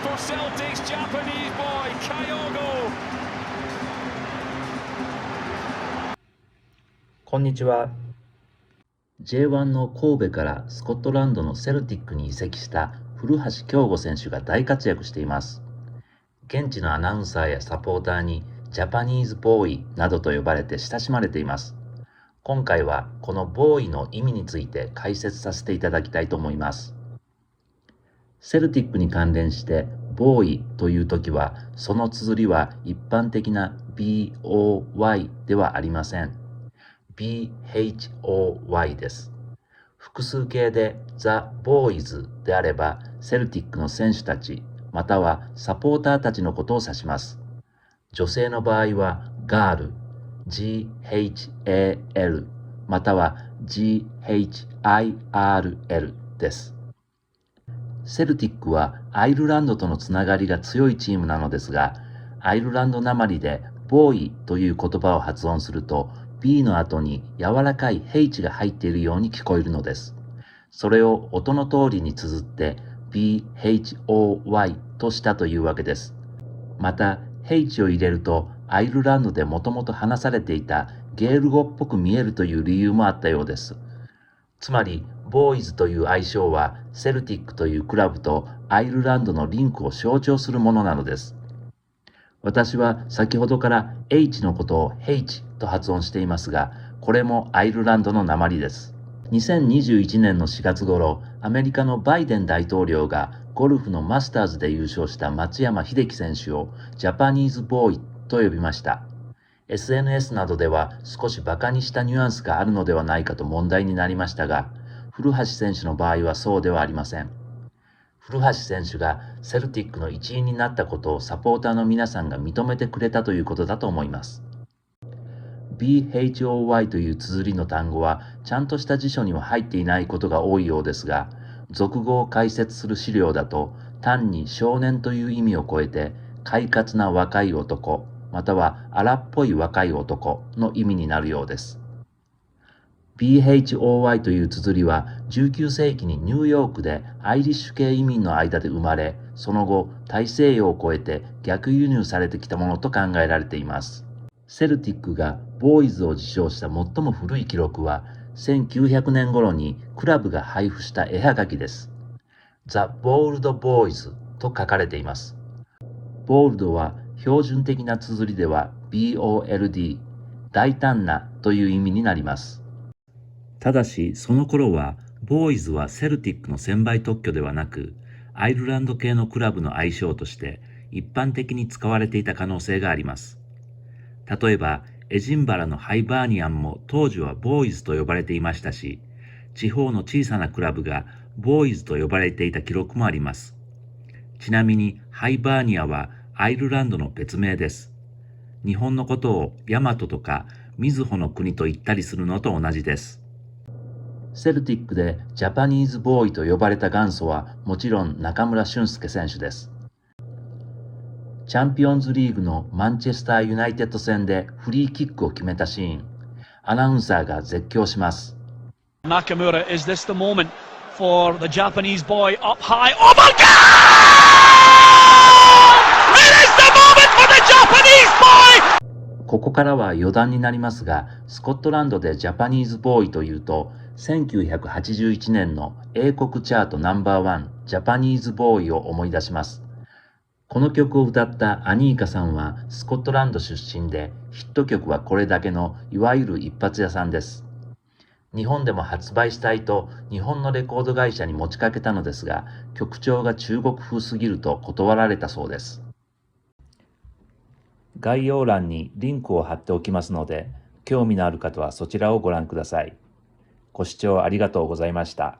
for Celtic's Japanese boy, Kyogo. こんにちは。J1 の神戸からスコットランドのセルティックに移籍した古橋亨梧選手が大活躍しています。現地のアナウンサーやサポーターにジャパニーズボーイなどと呼ばれて親しまれています。今回はこのボーイの意味について解説させていただきたいと思います。セルティックに関連してボーイというときは、その綴りは一般的な BOY ではありません。BHOY です。複数形で The Boys であれば、セルティックの選手たち、またはサポーターたちのことを指します。女性の場合は Girl、GHAL、または GHIRL です。セルティックはアイルランドとのつながりが強いチームなのですが、アイルランドなまりでボーイという言葉を発音すると、B の後に柔らかい H が入っているように聞こえるのです。それを音の通りに綴って BHOY としたというわけです。また、H を入れるとアイルランドでもともと話されていたゲール語っぽく見えるという理由もあったようです。つまり、ボーイズという愛称はセルティックというクラブとアイルランドのリンクを象徴するものなのです。私は先ほどから H のことを H と発音していますが、これもアイルランドの訛りです。2021年の4月頃、アメリカのバイデン大統領がゴルフのマスターズで優勝した松山英樹選手をジャパニーズボーイと呼びました。SNS などでは少しバカにしたニュアンスがあるのではないかと問題になりましたが、古橋選手の場合はそうではありません。古橋選手がセルティックの一員になったことをサポーターの皆さんが認めてくれたということだと思います。BHOY という綴りの単語はちゃんとした辞書には入っていないことが多いようですが、俗語を解説する資料だと単に少年という意味を超えて快活な若い男、または荒っぽい若い男の意味になるようです。BHOY という綴りは19世紀にニューヨークでアイリッシュ系移民の間で生まれ、その後大西洋を越えて逆輸入されてきたものと考えられています。セルティックがボーイズを受賞した最も古い記録は1900年頃にクラブが配布した絵はがきです。The Bold Boys と書かれています。ボールドは標準的な綴りでは BOLD、大胆なという意味になります。ただし、その頃は、ボーイズはセルティックの専売特許ではなく、アイルランド系のクラブの愛称として一般的に使われていた可能性があります。例えば、エジンバラのハイバーニアンも当時はボーイズと呼ばれていましたし、地方の小さなクラブがボーイズと呼ばれていた記録もあります。ちなみに、ハイバーニアはアイルランドの別名です。日本のことをヤマトとかみずほの国と言ったりするのと同じです。セルティックでジャパニーズボーイと呼ばれた元祖はもちろん中村俊輔選手です。チャンピオンズリーグのマンチェスターユナイテッド戦でフリーキックを決めたシーン、アナウンサーが絶叫します。Nakamura, is this the moment for the Japanese boy up high? Oh my God! It is the moment for the Japanese boy! ここからは余談になりますが、スコットランドでジャパニーズボーイというと、1981年の英国チャートナンバーワンジャパニーズボーイを思い出します。この曲を歌ったアニーカさんはスコットランド出身で、ヒット曲はこれだけのいわゆる一発屋さんです。日本でも発売したいと日本のレコード会社に持ちかけたのですが、曲調が中国風すぎると断られたそうです。概要欄にリンクを貼っておきますので、興味のある方はそちらをご覧ください。ご視聴ありがとうございました。